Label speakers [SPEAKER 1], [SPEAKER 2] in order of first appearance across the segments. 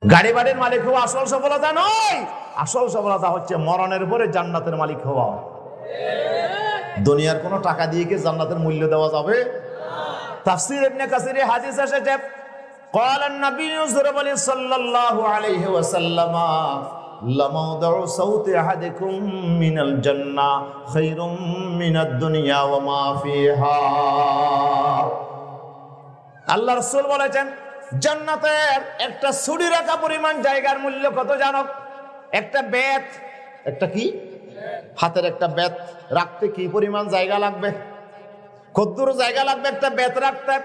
[SPEAKER 1] গাড়ি বাড়ির মালিক হওয়া আসল সফলতা নয়, আসল সফলতা হচ্ছে মরণের পরে জান্নাতের মালিক হওয়া। দুনিয়ার কোনো টাকা দিয়ে কি জান্নাতের মূল্য দেওয়া যাবে? তাফসীর ইবনে কাসিরে হাদিস এসেছে, قال النبي صلى الله عليه وسلم لموضع صوت احدكم من الجنه خير من الدنيا وما فيها। আল্লাহ রাসূল বলেছেন জান্নাতের একটা ছুরি রাখা পরিমাণ জায়গার মূল্য কত জানো? একটা বেত, একটা কি হাতের একটা বেত রাখতে কি পরিমাণ জায়গা লাগবে? কতদূর জায়গা লাগবে একটা বেত রাখতে?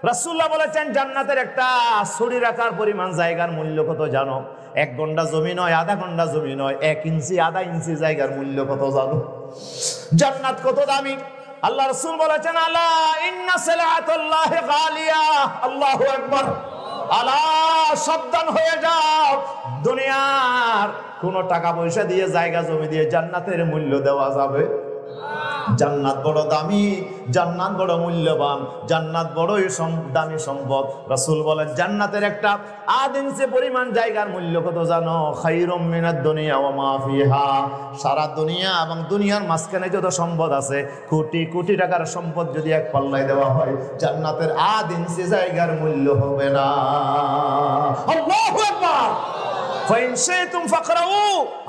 [SPEAKER 1] রাসূলুল্লাহ বলেছেন জান্নাতের একটা ছুরি রাখার পরিমাণ জায়গার মূল্য কত জানো? 1 ঘন্টা জমি নয়, আধা ঘন্টা জমি নয়, 1 ইঞ্চি আধা ইঞ্চি জায়গার মূল্য কত জানো? জান্নাত কত দামি! আল্লাহ রাসূল বলেছেন আলা ইন্না সালাতুল্লাহি গালিয়া। আল্লাহু আকবার। আলা, সাবধান হয়ে যাও, দুনিয়ার কোন টাকা পয়সা দিয়ে জায়গা জমি দিয়ে জান্নাতের মূল্য দেওয়া যাবে? জান্নাত বড় দামি, জান্নাত বড় মূল্যবান, জান্নাত বড়ই দামি সম্পদ। রাসূল বলেন জান্নাতের একটা আধ ইঞ্চি পরিমাণ জায়গার মূল্য কত জানো? খায়রুম মিনাদ দুনিয়া ওয়া মা ফিহা। সারা দুনিয়া এবং দুনিয়ার মাঝখানে যত সম্পদ আছে, কোটি কোটি টাকার সম্পদ যদি এক পাল্লায় দেওয়া হয়, জান্নাতের আধ ইঞ্চি জায়গার মূল্য হবে না। আল্লাহু আকবার।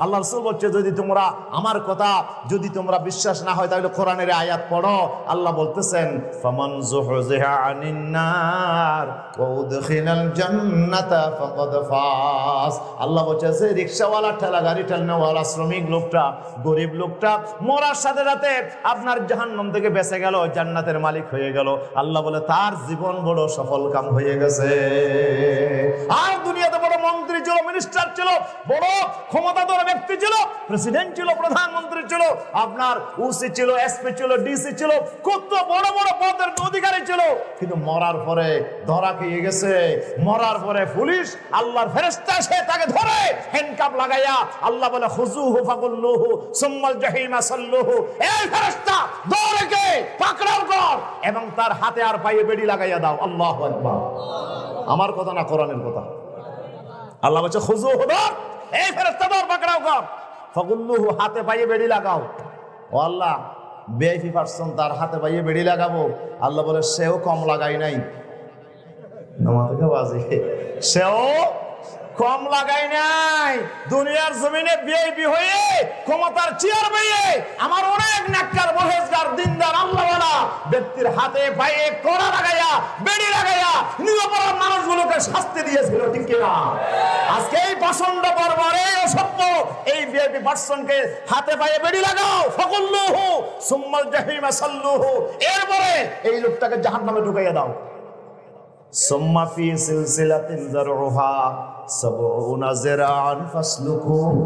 [SPEAKER 1] আল্লাহ রাসূল বলছে যদি তোমরা আমার কথা যদি তোমরা বিশ্বাস না হয় তাহলে কোরআনের আয়াত পড়ো। আল্লাহ বলতেছেন ফামান যুহযিহা আনিন নার ওয়া উদখিলাল জান্নাতা ফাকাদ ফাজ। আল্লাহ বলছে রিকশাওয়ালা, ঠেলা গাড়ি ঠেলনেওয়ালা, শ্রমিক লোকটা, গরিব লোকটা মরার সাথে সাথে আপনার জাহান্নাম থেকে বেঁচে গেল, জান্নাতের মালিক হয়ে গেল। আল্লাহ বলে তার জীবন বড় সফল কাম হয়ে গেছে। আর দুনিয়াতে বড় মন্ত্রী ছিল, মিনিস্টার ছিল, বড় ক্ষমতাধর ব্যক্তি ছিল, প্রেসিডেন্ট ছিল, প্রধানমন্ত্রী ছিল, আপনার ওসি ছিল, এসপি ছিল, ডিসি ছিল, কত বড় বড় পদের অধিকারী ছিল, কিন্তু মরার পরে ধরা খেয়ে গেছে। মরার পরে পুলিশ আল্লাহর ফেরেশতা এসে তাকে ধরে হ্যান্ডকাপ লাগাইয়া আল্লাহ বলে খুযুহু ফাকুল্লুহু সুম্মাল জাহিমা সাল্লুহু। এই ফেরেশতা ধরেকে পাকড়াও কর এবং তার হাতে আর পায়ে বেড়ি লাগাইয়া দাও। আল্লাহু আকবার। আমার কথা না, কোরআনের কথা। আল্লাহ বলছে খুযুহু ধর, এই ফেরেশতা ধর, পাকড়াও কর, ফাকুল্লুহু হাতে পায়ে বেড়ি লাগাও। ও আল্লাহ, ভিআইপি পারসন তার হাতে পায়ে বেড়ি লাগাবো। আল্লাহ বলে সেও কম লাগাই নাই, সেও কম লাগাই নাই। দুনিয়ার জমিনে ভিআইপি হয়ে ক্ষমতার চেয়ার পেয়ে আমার অনেক নেককার, পরহেজগার, দিনদার, আল্লাহওয়ালা ব্যক্তির হাতে পায়ে কড়া লাগাইয়া বেড়ি লাগাইয়া নিরপরাধ মানুষগুলোকে শাস্তি দিয়েছিল, ঠিক কিনা? আজকে এই পাষণ্ড বর্বরে অসভ্য এই ভিআইপি পারসনকে হাতে পায়ে বেড়ি লাগাও, ফাকুল্লুহু সুম্মাল জাহিমা সাল্লুহু, এরপরে এই লোকটাকে জাহান্নামে ঢুকাইয়া দাও। সুম্মা ফি সিলসিলাতিন যারউহা সাবউনা যিরাআন ফাসলুকুহু,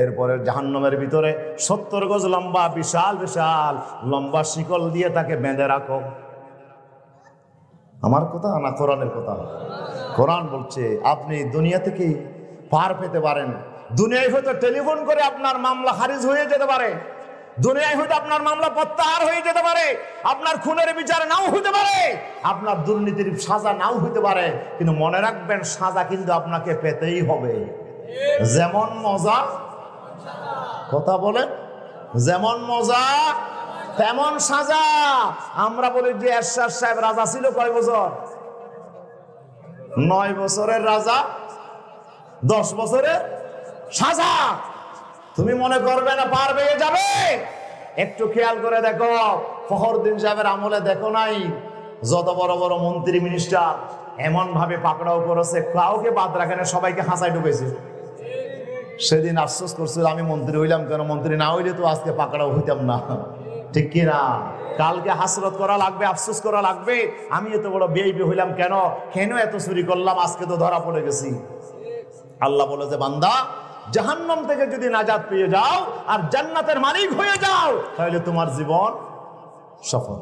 [SPEAKER 1] এরপরে জাহান্নামের ভিতরে 70 গজ লম্বা বিশাল বিশাল লম্বা শিকল দিয়ে তাকে বেঁধে রাখো। আমার কথা না, কোরআনের কথা। কোরআন বলছে আপনি দুনিয়া থেকে পার পেতে পারেন। দুনিয়ায় হয়তো টেলিফোন করে আপনার মামলা খারিজ হয়ে যেতে পারে, দুনিয়ায় হয়তো আপনার মামলা প্রত্যাহার হয়ে যেতে পারে, আপনার খুনের বিচার নাও হতে পারে, আপনার দুর্নীতির সাজা নাও হতে পারে, কিন্তু মনে রাখবেন সাজা কিন্তু আপনাকে পেতেই হবে। যেমন মজা, কথা বলেন, যেমন মজা তেমন সাজা। আমরা বলি যে এরশাদ সাহেব রাজা ছিল কয় বছর? 9 বছরের রাজা, 10 বছরের সাজা। তুমি মনে করবে না পার পেয়ে যাবে? একটু খেয়াল করে দেখো, ফখরুদ্দিন সাহেবের আমলে দেখো নাই যত বড় বড় মন্ত্রী মিনিস্টার এমন ভাবে পাকড়াও করেছে, কাউকে বাদ রাখে না, সবাইকে হাসায় ঢুকেছে। সেদিন আফসোস করছিল আমি মন্ত্রী হইলাম কেন, মন্ত্রী না হইলে তো আজকে পাকড়াও হইতাম না, ঠিক কিনা? কালকে হাসরত করা লাগবে, আফসোস করা লাগবে, আমি এত বড় ভিআইপি হইলাম কেন, কেন এত চুরি করলাম, আজকে তো ধরা পড়ে গেছি। আল্লাহ বলে যে বান্দা জাহান্নাম থেকে যদি নাজাত পেয়ে যাও আর জান্নাতের মালিক হয়ে যাও তাহলে তোমার জীবন সফল।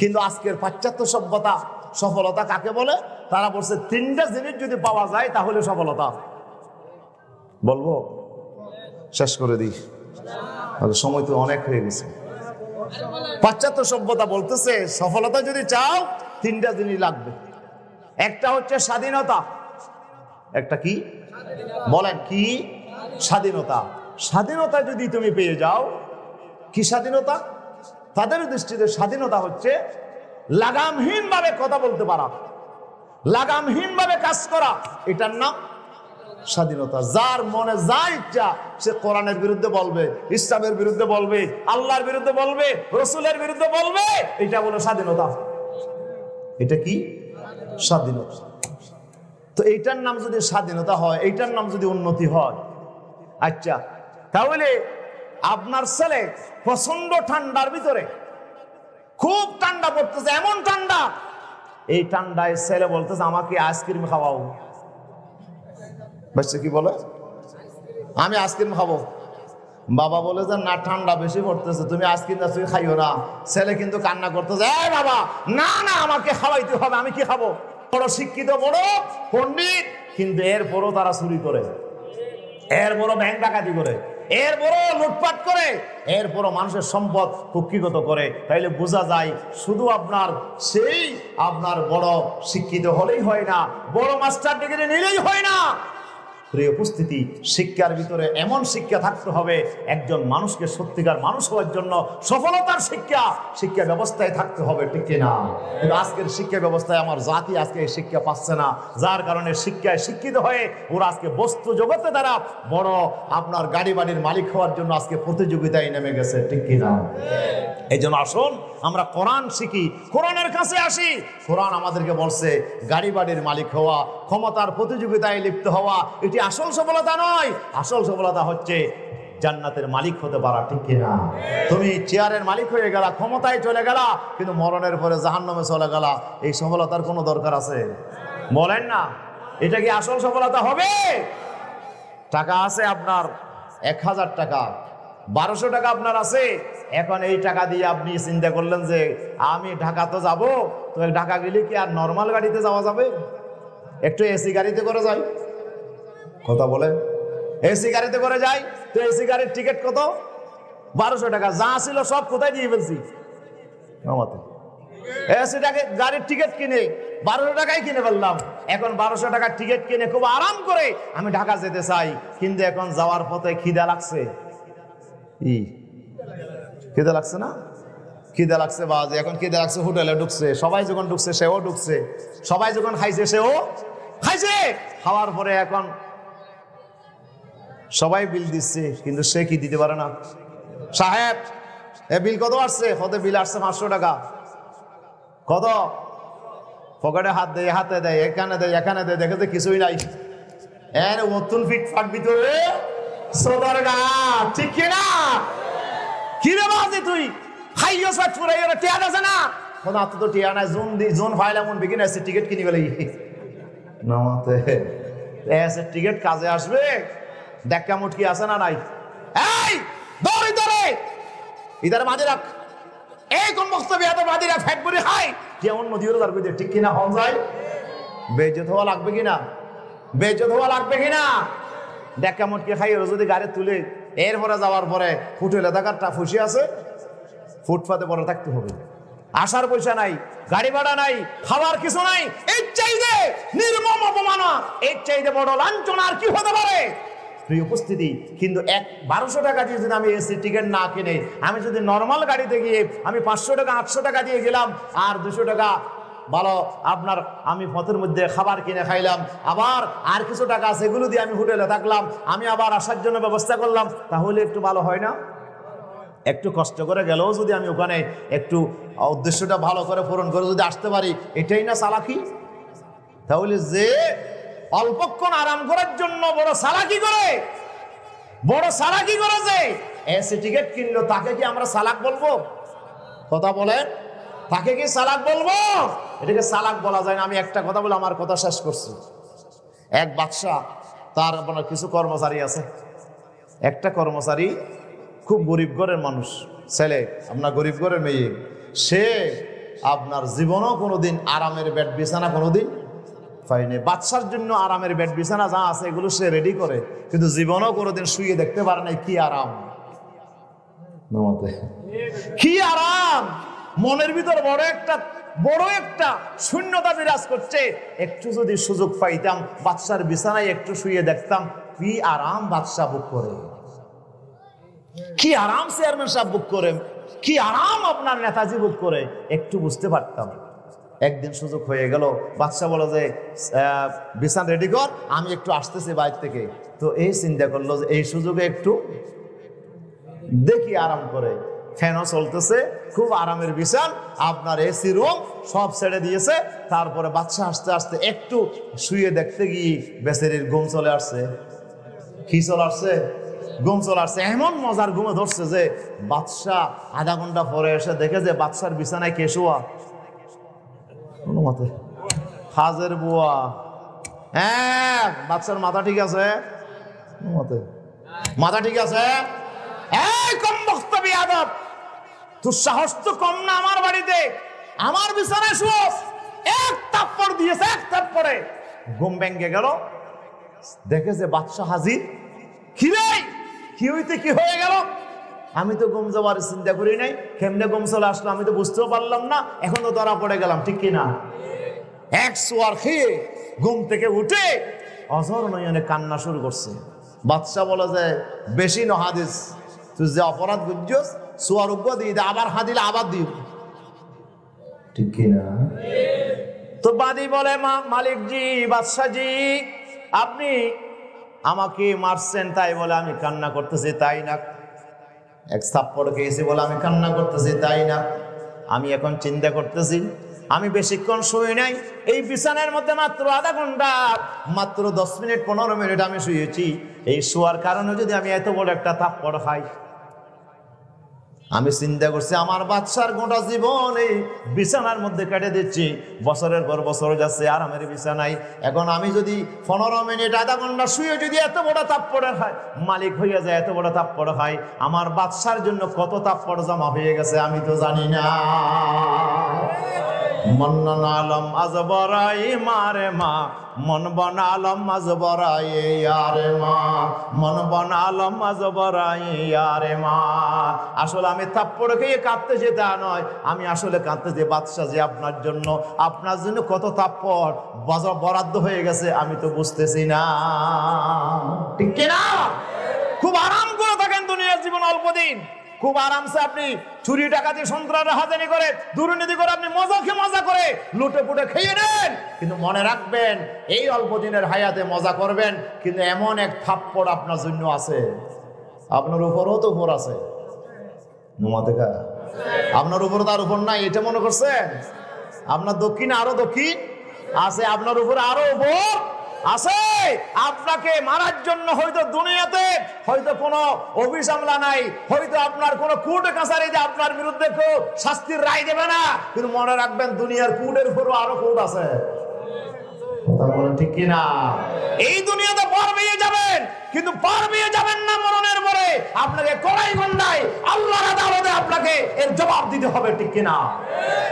[SPEAKER 1] কিন্তু আজকের পাশ্চাত্য সভ্যতা সফলতা কাকে বলে? তারা বলছে 3টা জিনিস যদি পাওয়া যায় তাহলে সফলতা। বলবো? শেষ করে দিই, সময় তো অনেক হয়ে গেছে। পাশ্চাত্য সভ্যতা বলতেছে সফলতা যদি চাও 3টা জিনিস লাগবে। একটা হচ্ছে স্বাধীনতা, একটা কি বলেন, কি? স্বাধীনতা। স্বাধীনতা যদি তুমি পেয়ে যাও, কি স্বাধীনতা? তাদের দৃষ্টিতে স্বাধীনতা হচ্ছে লাগামহীন ভাবে কথা বলতে পারা, লাগামহীন ভাবে কাজ করা, এটার নাম স্বাধীনতা। যার মনে যা ইচ্ছা সে কোরআনের বিরুদ্ধে বলবে, ইসলামের বিরুদ্ধে বলবে, আল্লাহর বিরুদ্ধে বলবে, রসুলের বিরুদ্ধে বলবে, এটা বলে স্বাধীনতা। এটা কি? স্বাধীনতা। তো এইটার নাম যদি স্বাধীনতা হয়, এইটার নাম যদি উন্নতি হয়, আচ্ছা তাহলে আপনার ছেলে প্রচন্ড ঠান্ডার ভিতরে, খুব ঠান্ডা পড়তেছে, এমন ঠান্ডা, এই ঠান্ডায় ছেলে বলতেছে আমাকে আইসক্রিম খাওয়াও। বাচ্চা কি বলে? আমি আইসক্রিম খাবো। বাবা বলে যে না, ঠান্ডা বেশি পড়তেছে, তুমি আইসক্রিম খাইও না। ছেলে কিন্তু কান্না করতেছে, এই বাবা না না, আমাকে খাওয়াইতে হবে, আমি কি খাবো? বড় শিক্ষিত, বড় পণ্ডিত, কিন্তু এরপরও তারা চুরি করে, এরপরও ব্যাংক ডাকাতি করে, এরপরও লুটপাট করে, এরপরও মানুষের সম্পদ কুক্ষিগত করে। তাইলে বোঝা যায় শুধু আপনার বড় শিক্ষিত হলেই হয় না, বড় মাস্টার ডিগ্রি নিলেই হয় না। প্রিয় উপস্থিতি, শিক্ষার ভিতরে এমন শিক্ষা থাকতে হবে, একজন মানুষকে সত্যিকার মানুষ হওয়ার জন্য সফলতার শিক্ষা ব্যবস্থায় থাকতে হবে, ঠিক কিনা? কিন্তু আজকের শিক্ষা ব্যবস্থায় আমার জাতি আজকে এই শিক্ষা পাচ্ছে না, যার কারণে শিক্ষায় শিক্ষিত হয়ে ওরা আজকে বস্তু জগতে দ্বারা বড় আপনার গাড়ি বাড়ির মালিক হওয়ার জন্য আজকে প্রতিযোগিতায় নেমে গেছে, ঠিক কিনা? এই জন্য আসুন আমরা কোরআন শিখি, কোরআনের কাছে আসি। কোরআন আমাদেরকে বলছে গাড়ি বাড়ির মালিক হওয়া, ক্ষমতার প্রতিযোগিতায় লিপ্ত হওয়া, এটি আসল সফলতা নয়। আসল সফলতা হচ্ছে জান্নাতের মালিক হতে পারা, ঠিক কিনা? তুমি চেয়ারের মালিক হয়ে গেলা, ক্ষমতায় চলে গেলা, কিন্তু মরণের পরে জাহান্নামে চলে গেলা, এই সফলতার কোনো দরকার আছে? বলেন না, এটা কি আসল সফলতা হবে? টাকা আছে আপনার 1000 টাকা, 1200 টাকা আপনার আছে, এখন এই টাকা দিয়ে আপনি চিন্তা করলেন যে আমি ঢাকা তো যাব, তো ঢাকা গেলে কি আর নর্মাল গাড়িতে যাওয়া যাবে? একটু এসি গাড়িতে করে যাই, কথা বলেন, এসি গাড়িতে করে যাই, তো এসি গাড়ির টিকিট কত? 1200 টাকা। যা ছিল সব কোথায় দিয়ে ফেলছি? এসি গাড়ির টিকিট কিনে 1200 টাকায় কিনে ফেললাম। এখন 1200 টাকার টিকিট কিনে খুব আরাম করে আমি ঢাকা যেতে চাই, কিন্তু এখন যাওয়ার পথে খিদা লাগছে। খিদে লাগছে না? খিদে লাগছে বাজে, এখন খিদে লাগছে, হোটেলে ঢুকছে, সবাই যখন ঢুকছে সেও ঢুকছে, সবাই যখন খাইছে সেও খাইছে। খাওয়ার পরে এখন সবাই বিল দিচ্ছে, কিন্তু সে কি দিতে পারে না। সাহেব এ বিল কত আসছে? কত বিল আসছে? 500 টাকা। কত? পকেটে হাত দেয়, হাতে দেয়, এখানে দেয়, এখানে দেয়, দেখে কিছুই নাই। এর নতুন ফিটফাট ভিতরে সদর গা, ঠিক কিনা? কিরে বাজে তুই খাইও সব ফুরাই ওরা টিয়া আছে না? কোনো তো টিয়া নাই, জোন ফাইল এমন বিকিন আছে, টিকিট কিনি গেলে নামাতে এসে টিকিট কাজে আসবে। দেখা মুটকি আছে না নাই? এই দৌড়ি ধরে ইধারে মাঝে রাখ, এই কোন বক্তব্য এত বাদি রাখ, ফ্যাট বড়ি খাই কেমন নদীরও দাঁড় করে, ঠিক কিনা? হন যায় বেজত হওয়া লাগবে কিনা? বেজত হওয়া লাগবে কিনা? দেখা মুটকি খাই যদি গাড়ি তুলে এরপরে যাওয়ার পরে হোটেলে থাকারটা ফুসি আছে, ফুটপাতে পরে থাকতে হবে, আসার পয়সা নাই, গাড়ি ভাড়া নাই, খাবার কিছু নাই, এর চাইতে নির্মম অপমান, এর চাইতে বড় লাঞ্ছনা আর কি হতে পারে? প্রিয় উপস্থিতি, কিন্তু 1200 টাকা দিয়ে যদি আমি এসি টিকিট না কিনে, আমি যদি নর্মাল গাড়িতে গিয়ে আমি 500 টাকা 800 টাকা দিয়ে গেলাম, আর 200 টাকা ভালো আপনার আমি পথের মধ্যে খাবার কিনে খাইলাম, আবার আর কিছু টাকা সেগুলো দিয়ে আমি হোটেলে থাকলাম, আমি আবার আসার জন্য ব্যবস্থা করলাম, তাহলে একটু ভালো হয় না? একটু কষ্ট করে গেলেও যদি আমি ওখানে একটু উদ্দেশ্যটা ভালো করে পূরণ করে যদি আসতে পারি, এটাই না চালাকি? তাহলে যে অল্পক্ষণ আরাম করার জন্য বড় চালাকি করেছে, এসি টিকিট কিনলো, তাকে কি আমরা চালাক বলবো? কথা বলেন, তাকে কি চালাক বলবো? এটাকে চালাক বলা যায় না। আমি একটা কথা বলে আমার কথা শেষ করছি। এক বাদশা, তার আপনার কিছু কর্মচারী আছে, একটা কর্মচারী খুব গরিব ঘরের মানুষ, ছেলে আপনার গরিব ঘরের মেয়ে, সে আপনার জীবনও কোনোদিন আরামের বেড বিছানা কোনোদিন পায়নি। বাদশার জন্য আরামের বেড বিছানা যা আছে এগুলো সে রেডি করে, কিন্তু জীবনও কোনোদিন শুয়ে দেখতে পারে নাই কি আরাম। কি আরাম! মনের ভিতর বড় একটা বড় একটা শূন্যতা বিরাজ করছে। একটু যদি সুযোগ পাইতাম বাদশার বিছানায় একটু শুয়ে দেখতাম কি আরাম বাদশা বুক করে, কি আরাম চেয়ারম্যান সাহেব বুক করে, কি আরাম আপনার নেতাজি বুক করে, একটু বুঝতে পারতাম। একদিন সুযোগ হয়ে গেল, বাদশা বলো যে বিছানা রেডি কর, আমি একটু আসতেছি বাইরে থেকে। তো এই চিন্তা করলো যে এই সুযোগে একটু দেখি আরাম করে। ফ্যানও চলতেছে, খুব আরামের বিছান, আপনার এসি রুম সব ছেড়ে দিয়েছে। তারপরে বাদশা আস্তে আস্তে একটু শুয়ে দেখতে গিয়ে বেচারির ঘুম চলে আসছে। কি চলে আসছে? ঘুম চলে আসছে। এমন মজার ঘুমে ধরছে যে বাদশা আধা ঘন্টা পরে এসে দেখে যে বাদশার বিছানায় কে শোয়া? কোনো মতে হাজের বুয়া। হ্যাঁ, বাদশার মাথা ঠিক আছে? মতে মাথা ঠিক আছে? এই কম বক্তব্য আদব, তোর সাহস তো কম না আমার বাড়িতে আমার বিছানায় শুয়োস। এক থাপ্পড় দিয়েছে, এক থাপ্পড়ে ঘুম ভেঙে গেল। দেখে যে বাদশা হাজির। কি রে, কি হইতে কি হয়ে গেল? আমি তো ঘুম যাওয়ার চিন্তা করি নাই, কেমনে ঘুম চলে আসলো আমি তো বুঝতেও পারলাম না, এখন তো ধরা পড়ে গেলাম, ঠিক কিনা? এক সোয়ার খেয়ে ঘুম থেকে উঠে অঝর নয়নে কান্না শুরু করছে। বাদশা বলে যে বেশি ন হাদিস, তুই যে অপরাধ বুঝছস সোয়ার উগ্র দিয়ে দে, আবার হাদিলে আবার দিব, ঠিক কিনা? তো বাদী বলে মালিক জি, বাদশাহ জি, আপনি আমাকে মারছেন তাই বলে আমি কান্না করতেছি তাই না, এক থাপ্পড় খেয়েছি বলে আমি কান্না করতেছি তাই না। আমি এখন চিন্তা করতেছি আমি বেশিক্ষণ শুই নাই, এই বিছানার মধ্যে মাত্র আধা ঘন্টা, মাত্র 10 মিনিট 15 মিনিট আমি শুয়েছি। এই শোয়ার কারণে যদি আমি এত বড় একটা থাপ্পড় খাই, আমি চিন্তা করছি আমার বাদশার গোটা জীবন এই বিছানার মধ্যে কেটে দিচ্ছি, বছরের পর বছর যাচ্ছে আরামের বিছানায়। এখন আমি যদি 15 মিনিট আধা ঘন্টা শুয়ে যদি এত বড় থাপ্পড় খাই, মালিক হইয়া যায়, এত বড় থাপ্পড় খাই, আমার বাদশার জন্য কত থাপ্পড় জমা হয়ে গেছে আমি তো জানি না। মন্নন আলম আজবরাই মারে মা, মন বনালম আজবরাই আরে মা, মন বনালম আজবরাই আরে মা। আসলে আমি থাপ্পড় খেয়ে কাঁদতেছি তা নয়, আমি আসলে কাঁদতেছি বাদশা যে আপনার জন্য কত থাপ্পড় বরাদ্দ হয়ে গেছে আমি তো বুঝতেছি না, ঠিক কিনা? খুব আরাম করে থাকেন দুনিয়ার জীবন অল্প দিন, খুব আরামসে আপনি চুরি ডাকাতি সন্ত্রাস রাহাজানি করে দুর্নীতি করে আপনি মজা করে লুটে পুটে খেয়ে নেন, কিন্তু মনে রাখবেন এই অল্প দিনের হায়াতে মজা করবেন, কিন্তু এমন এক থাপ্পড় আপনার জন্য আছে, আপনার উপরও তো উপর আছে, আপনার উপর তার উপর নাই এটা মনে করছেন? আপনার দক্ষিণে আরো দক্ষিণ আছে, আপনার উপরে আরো উপর আছে। আপনাকে মারার জন্য হয়তো দুনিয়াতে হয়তো কোনো অফিস আমলা নাই, হয়তো আপনার কোনো কোর্ট কাছারিতে আপনার বিরুদ্ধে কেউ শাস্তির রায় দেবে না, কিন্তু মনে রাখবেন দুনিয়ার কোর্টের উপরও আরো কোর্ট আছে, ঠিক কিনা? এই দুনিয়াতে পার পেয়ে যাবেন, কিন্তু পার পেয়ে যাবেন না মরণের পরে আপনাকে কড়াই গন্ডায় আল্লাহর আদালতে আপনাকে এর জবাব দিতে হবে, ঠিক কিনা?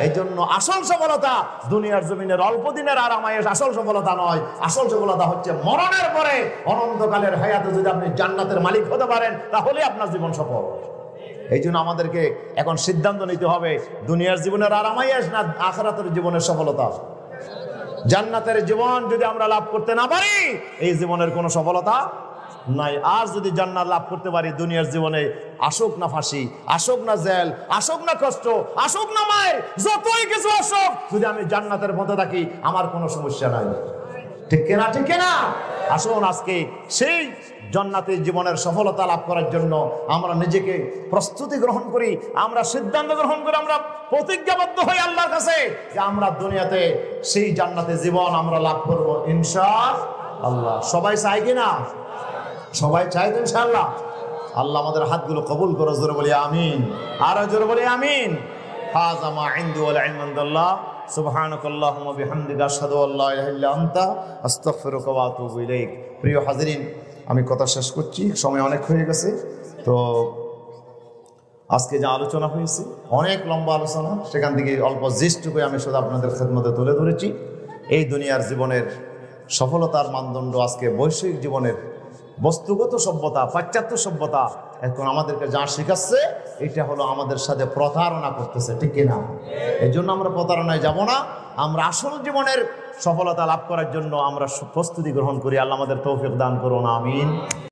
[SPEAKER 1] এই জন্য আসল সফলতা দুনিয়ার জমিনের অল্প দিনের আরামায়েশ আসল সফলতা নয়, আসল সফলতা হচ্ছে মরণের পরে অনন্তকালের হায়াতে যদি আপনি জান্নাতের মালিক হতে পারেন তাহলে আপনার জীবন সফল। এই জন্য আমাদেরকে এখন সিদ্ধান্ত নিতে হবে দুনিয়ার জীবনের আরামায়েশ না আখিরাতের জীবনের সফলতা। জান্নাতের জীবন যদি আমরা লাভ করতে না পারি এই জীবনের কোনো সফলতা নাই। আর যদি জান্নাত লাভ করতে পারি দুনিয়ার জীবনে আসুক না ফাঁসি, আসুক না জেল, আসুক না কষ্ট, আসুক না মায়ের, যতই কিছু আসুক, যদি আমি জান্নাতের মধ্যে থাকি আমার কোনো সমস্যা নাই, ঠিক কিনা? ঠিক কিনা? আসুন আজকে সেই জান্নাতের জীবনের সফলতা লাভ করার জন্য আমরা নিজেকে প্রস্তুতি গ্রহণ করি, আমরা সিদ্ধান্ত গ্রহণ করি, আমরা প্রতিজ্ঞাবদ্ধ হই আল্লাহর কাছে যে আমরা দুনিয়াতে সেই জান্নাতের জীবন আমরা লাভ করব ইনশাআল্লাহ। সবাই চাই কিনা? সবাই চাই তো ইনশাআল্লাহ। আল্লাহ আমাদের হাতগুলো কবুল করো, জোরে বলি আমিন, আর জোরে বলি আমিন। হাযা মা ইনদি ওয়াল ইলমু ইনদাল্লাহ, সুবহানাকাল্লাহুম্মা বিহামদিকা আশহাদু আল্লা ইলাহা ইল্লা আনতা আস্তাগফিরুকা ওয়া আতুবু ইলাইক। প্রিয় হাজিরিন, আমি কথা শেষ করছি, সময় অনেক হয়ে গেছে। তো আজকে যে আলোচনা হয়েছে অনেক লম্বা আলোচনা, সেখান থেকে অল্প জিস্টুকুই আমি শুধু আপনাদের খেদমতে তুলে ধরেছি। এই দুনিয়ার জীবনের সফলতার মানদণ্ড আজকে বৈষয়িক জীবনের বস্তুগত সভ্যতা, পাশ্চাত্য সভ্যতা এখন আমাদেরকে যা শেখাচ্ছে এটা হলো আমাদের সাথে প্রতারণা করতেছে, ঠিক কিনা? এই জন্য আমরা প্রতারণায় যাব না। আমরা আসল জীবনের সফলতা লাভ করার জন্য আমরা প্রস্তুতি গ্রহণ করি। আল্লাহ আমাদের তৌফিক দান করুন, আমিন।